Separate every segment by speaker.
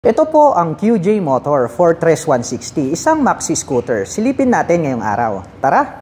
Speaker 1: Ito po ang QJ Motor Fortress 160, isang maxi scooter. Silipin natin ngayong araw. Tara!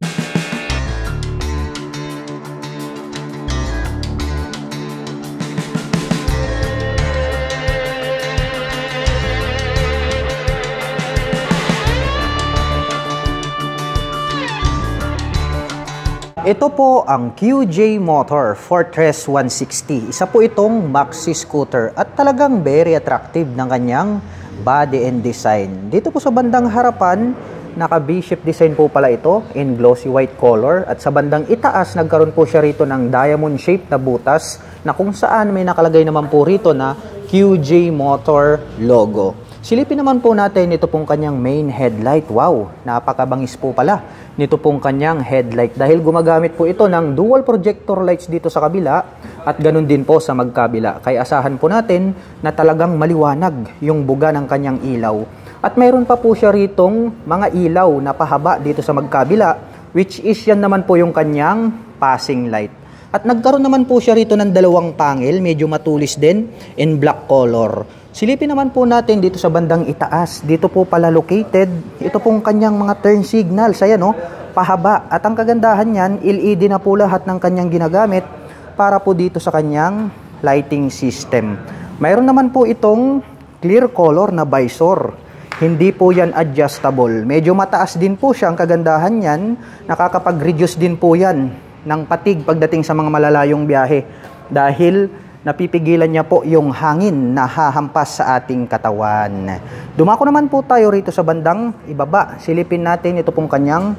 Speaker 1: Ito po ang QJ Motor Fortress 160. Isa po itong maxi scooter at talagang very attractive ng kanyang body and design. Dito po sa bandang harapan, naka V-shape design po pala ito in glossy white color. At sa bandang itaas, nagkaroon po siya rito ng diamond shape na butas na kung saan may nakalagay naman po rito na QJ Motor logo. Silipin naman po natin ito pong kanyang main headlight. Wow, napakabangis po pala nito pong kanyang headlight dahil gumagamit po ito ng dual projector lights dito sa kabila at ganun din po sa magkabila. Kaya asahan po natin na talagang maliwanag yung buga ng kanyang ilaw. At mayroon pa po siya ritong mga ilaw na pahaba dito sa magkabila, which is yan naman po yung kanyang passing light. At nagkaroon naman po siya rito ng dalawang pangil, medyo matulis din in black color. Silipin naman po natin dito sa bandang itaas. Dito po pala located ito pong kanyang mga turn signals. Ayan o, pahaba. At ang kagandahan niyan, LED na po lahat ng kanyang ginagamit para po dito sa kanyang lighting system. Mayroon naman po itong clear color na visor. Hindi po yan adjustable. Medyo mataas din po siya. Ang kagandahan niyan, nakakapag-reduce din po yan ng patig pagdating sa mga malalayong biyahe. Dahil napipigilan niya po yung hangin na hahampas sa ating katawan. Dumako naman po tayo rito sa bandang ibaba. Silipin natin ito pong kanyang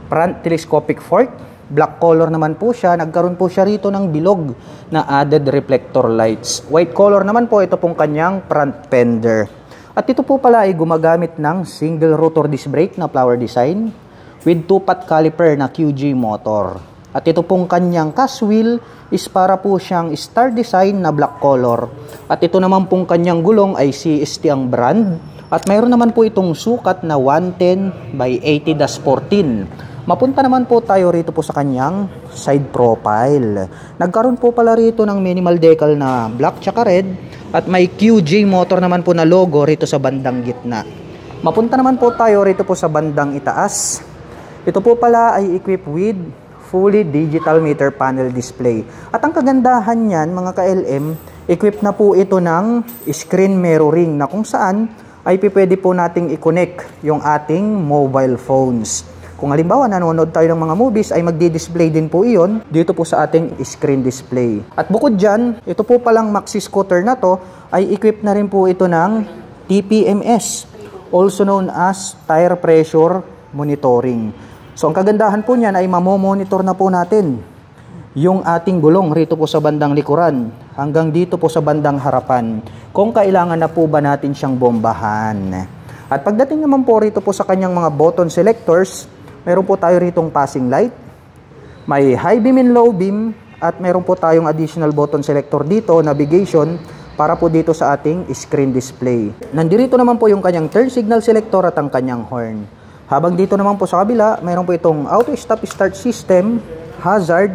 Speaker 1: front telescopic fork. Black color naman po siya. Nagkaroon po siya rito ng bilog na added reflector lights. White color naman po ito pong kanyang front fender. At ito po pala ay gumagamit ng single rotor disc brake na flower design with 2-pot caliper na QJ motor. At ito pong kanyang cast wheel is para po siyang star design na black color. At ito naman pong kanyang gulong ay CST ang brand. At mayroon naman po itong sukat na 110 by 80-14. Mapunta naman po tayo rito po sa kanyang side profile. Nagkaroon po pala rito ng minimal decal na black tsaka red. At may QJ motor naman po na logo rito sa bandang gitna. Mapunta naman po tayo rito po sa bandang itaas. Ito po pala ay equipped with fully digital meter panel display. At ang kagandahan niyan, mga ka-LM, equipped na po ito ng screen mirroring na kung saan ay pwede po nating i-connect yung ating mobile phones. Kung halimbawa nanonood tayo ng mga movies ay magdi-display din po iyon dito po sa ating screen display. At bukod dyan, ito po palang maxi scooter na to ay equipped na rin po ito ng TPMS, also known as tire pressure monitoring. So ang kagandahan po niyan ay mamomonitor na po natin yung ating gulong rito po sa bandang likuran hanggang dito po sa bandang harapan kung kailangan na po ba natin siyang bombahan. At pagdating naman po rito po sa kanyang mga button selectors, meron po tayo ritong passing light, may high beam and low beam, at meron po tayong additional button selector dito, navigation, para po dito sa ating screen display. Nandito naman po yung kanyang turn signal selector at ang kanyang horn. Habang dito naman po sa kabila, mayroon po itong auto stop start system, hazard,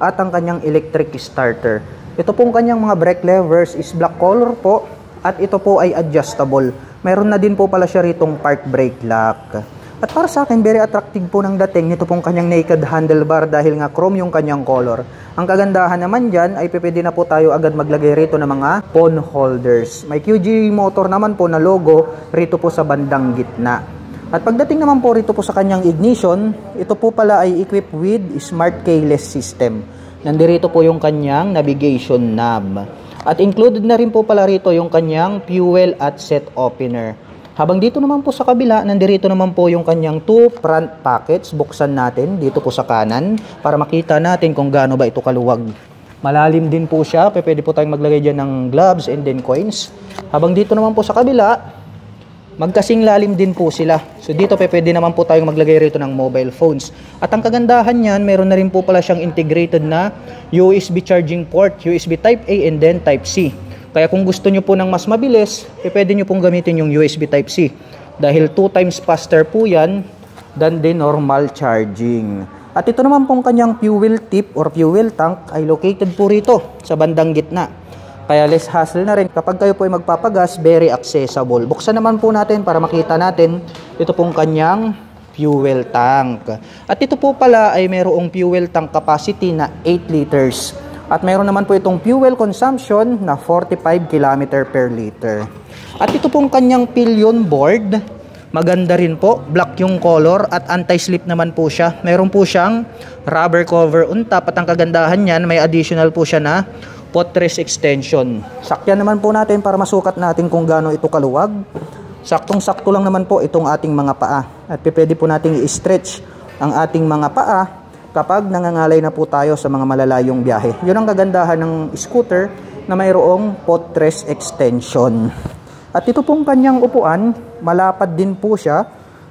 Speaker 1: at ang kanyang electric starter. Ito pong kanyang mga brake levers is black color po, at ito po ay adjustable. Mayroon na din po pala siya ritong park brake lock. At para sa akin, very attractive po ng dating nito pong kanyang naked handlebar dahil nga chrome yung kanyang color. Ang kagandahan naman dyan ay pwede na po tayo agad maglagay rito ng mga phone holders. May QJ motor naman po na logo rito po sa bandang gitna. At pagdating naman po rito po sa kanyang ignition, ito po pala ay equipped with smart keyless system. Nandito po yung kanyang navigation knob. At included na rin po pala rito yung kanyang fuel at set opener. Habang dito naman po sa kabila, nandito naman po yung kanyang 2 front pockets. Buksan natin dito po sa kanan para makita natin kung gaano ba ito kaluwag. Malalim din po siya. Pwede po tayong maglagay dyan ng gloves and then coins. Habang dito naman po sa kabila, magkasing lalim din po sila. So dito pwede naman po tayong maglagay rito ng mobile phones. At ang kagandahan niyan, meron na rin po pala siyang integrated na USB charging port, USB Type A and then Type C. Kaya kung gusto nyo po ng mas mabilis, pwede nyo pong gamitin yung USB Type C. Dahil 2 times faster po yan than the normal charging. At ito naman pong kanyang fuel tip or fuel tank ay located po rito sa bandang gitna. Kaya less hassle na rin. Kapag kayo po ay magpapagas, very accessible. Buksan naman po natin para makita natin ito pong kanyang fuel tank. At ito po pala ay mayroong fuel tank capacity na 8 liters. At mayroon naman po itong fuel consumption na 45 km per liter. At ito pong kanyang pillion board, maganda rin po, black yung color at anti-slip naman po siya. Mayroon po siyang rubber cover on top at ang kagandahan niyan, may additional po siya na footrest extension. Sakyan naman po natin para masukat natin kung gaano ito kaluwag. Saktong-sakto lang naman po itong ating mga paa. At pwede po nating i-stretch ang ating mga paa kapag nangangalay na po tayo sa mga malalayong biyahe. Yun ang kagandahan ng scooter na mayroong footrest extension. At ito pong kanyang upuan, malapad din po siya.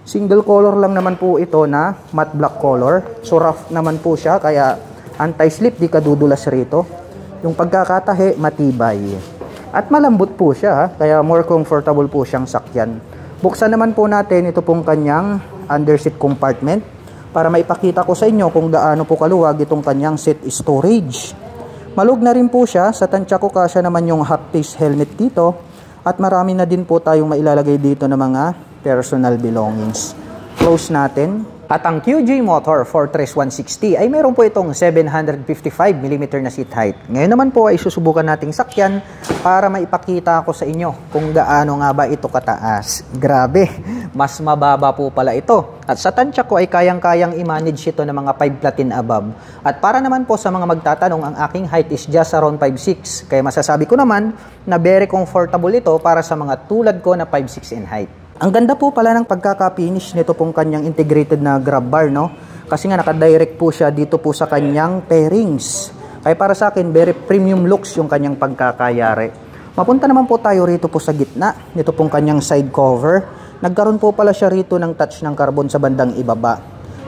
Speaker 1: Single color lang naman po ito na matte black color. So rough naman po siya, kaya anti-slip, di kadudulas rito. Yung pagkakatahi, matibay. At malambot po siya, kaya more comfortable po siyang sakyan. Buksan naman po natin ito pong kanyang underseat compartment para maipakita ko sa inyo kung gaano po kaluwag itong kanyang seat storage. Malug na rin po siya, sa tansya ko kasya naman yung half face helmet dito at marami na din po tayong mailalagay dito ng mga personal belongings. Close natin. At ang QJ Motor Fortress 160 ay meron po itong 755mm na seat height. Ngayon naman po ay susubukan nating sakyan para maipakita ko sa inyo kung gaano nga ba ito kataas. Grabe, mas mababa po pala ito. At sa tansya ko ay kayang-kayang i-manage ito ng mga 5 platin above. At para naman po sa mga magtatanong, ang aking height is just around 5'6". Kaya masasabi ko naman na very comfortable ito para sa mga tulad ko na 5'6" in height. Ang ganda po pala ng pagkaka-finish nito pong kanyang integrated na grab bar, no? Kasi nga nakadirect po siya dito po sa kanyang pairings. Kaya para sa akin, very premium looks yung kanyang pagkakayari. Mapunta naman po tayo rito po sa gitna. Nito pong kanyang side cover. Nagkaroon po pala siya rito ng touch ng carbon sa bandang ibaba.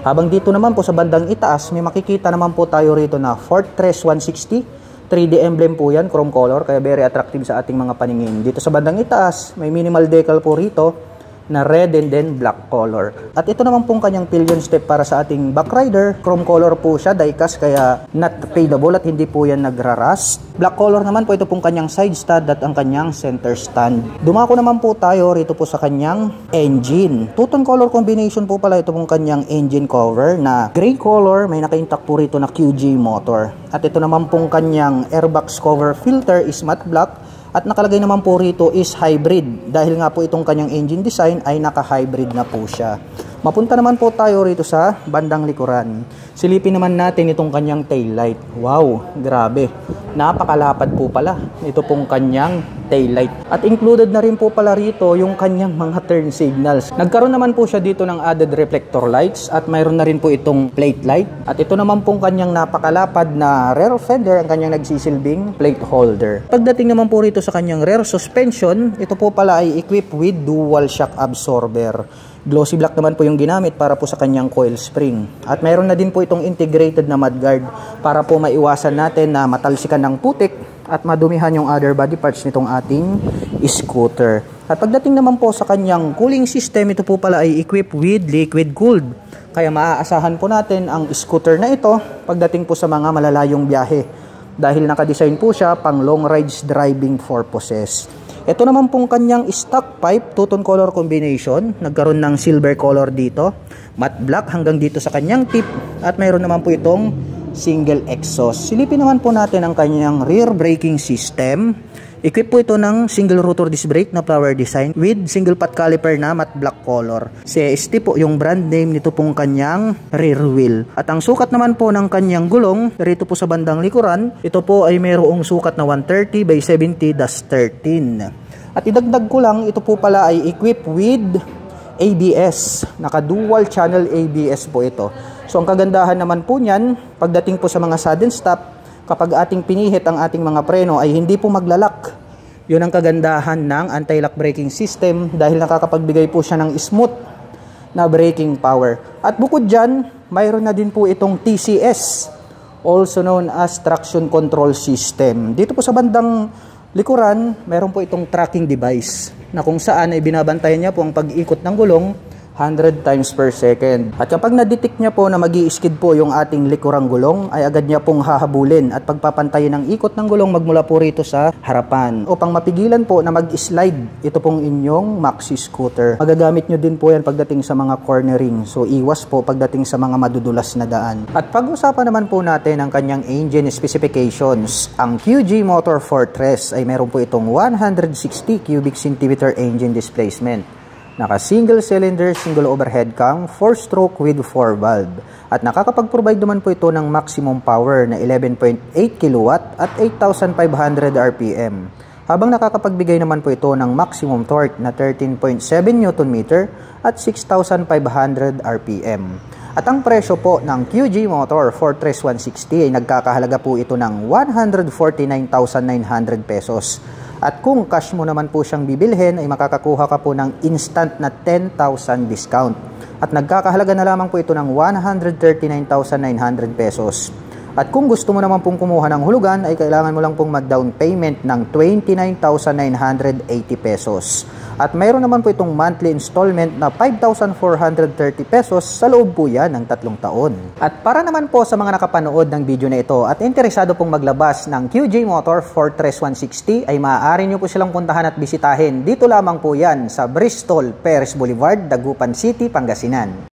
Speaker 1: Habang dito naman po sa bandang itaas, may makikita naman po tayo rito na Fortress 160. 3D emblem po yan, chrome color, kaya very attractive sa ating mga paningin. Dito sa bandang itaas, may minimal decal po rito na red and then black color. At ito naman pong kanyang pillion step para sa ating back rider. Chrome color po siya, diecast, kaya not fadable at hindi po yan nagrarust. Black color naman po ito pong kanyang side stud at ang kanyang center stand. Dumako naman po tayo rito po sa kanyang engine. Two-tone color combination po pala ito pong kanyang engine cover na gray color. May naka-intact po rito na QJ Motor. At ito naman pong kanyang airbox cover filter is matte black. At nakalagay naman po rito is hybrid. Dahil nga po itong kanyang engine design ay naka-hybrid na po siya. Mapunta naman po tayo rito sa bandang likuran. Silipin naman natin itong kanyang taillight. Wow, grabe. Napakalapad po pala ito pong kanyang taillight. At included na rin po pala rito yung kanyang mga turn signals. Nagkaroon naman po siya dito ng added reflector lights at mayroon na rin po itong plate light. At ito naman pong kanyang napakalapad na rear fender, ang kanyang nagsisilbing plate holder. Pagdating naman po rito sa kanyang rear suspension, ito po pala ay equipped with dual shock absorber. Glossy black naman po yung ginamit para po sa kanyang coil spring. At mayroon na din po itong integrated na mudguard para po maiwasan natin na matalsikan ng putik at madumihan yung other body parts nitong ating scooter. At pagdating naman po sa kanyang cooling system, ito po pala ay equipped with liquid cooled. Kaya maaasahan po natin ang scooter na ito pagdating po sa mga malalayong biyahe. Dahil nakadesign po siya pang long rides driving purposes. Ito naman pong kanyang stock pipe, two-tone color combination. Nagkaroon ng silver color dito, matte black hanggang dito sa kanyang tip. At mayroon naman po itong single exhaust. Silipin naman po natin ang kanyang rear braking system. Equipped po ito ng single rotor disc brake na flower design with single pot caliper na matte black color. CST po yung brand name nito pong kanyang rear wheel. At ang sukat naman po ng kanyang gulong, rito po sa bandang likuran, ito po ay mayroong sukat na 130 by 70-13. At idagdag ko lang, ito po pala ay equipped with ABS. Naka-dual channel ABS po ito. So ang kagandahan naman po niyan, pagdating po sa mga sudden stop, kapag ating pinihit ang ating mga preno ay hindi po maglalak. Yun ang kagandahan ng anti-lock braking system dahil nakakapagbigay po siya ng smooth na braking power. At bukod dyan, mayroon na din po itong TCS, also known as traction control system. Dito po sa bandang likuran, mayroon po itong tracking device na kung saan ay binabantayan niya po ang pag-ikot ng gulong 100 times per second. At kapag na-detect niya po na mag-i-skid po yung ating likurang gulong, ay agad niya pong hahabulin at pagpapantayin ng ikot ng gulong magmula po rito sa harapan. Upang mapigilan po na mag-slide ito pong inyong maxi scooter. Magagamit nyo din po yan pagdating sa mga cornering. So iwas po pagdating sa mga madudulas na daan. At pag-usapan naman po natin ang kanyang engine specifications. Ang QJ Motor Fortress ay meron po itong 160 cubic centimeter engine displacement. Naka single cylinder, single overhead cam, 4-stroke with 4 valve. At nakakapag-provide naman po ito ng maximum power na 11.8 kW at 8,500 RPM. Habang nakakapagbigay naman po ito ng maximum torque na 13.7 Nm at 6,500 RPM. At ang presyo po ng QJ Motor Fortress 160 ay nagkakahalaga po ito ng 149,900 pesos. At kung cash mo naman po siyang bibilhin, ay makakakuha ka po ng instant na 10,000 discount. At nagkakahalaga na lamang po ito ng 139,900 pesos. At kung gusto mo naman pong kumuha ng hulugan, ay kailangan mo lang pong mag-down payment ng 29,980 pesos. At mayroon naman po itong monthly installment na 5,430 pesos sa loob po yan ng 3 taon. At para naman po sa mga nakapanood ng video na ito at interesado pong maglabas ng QJ Motor Fortress 160, ay maaari nyo po silang puntahan at bisitahin. Dito lamang po yan sa Bristol, Perez Boulevard, Dagupan City, Pangasinan.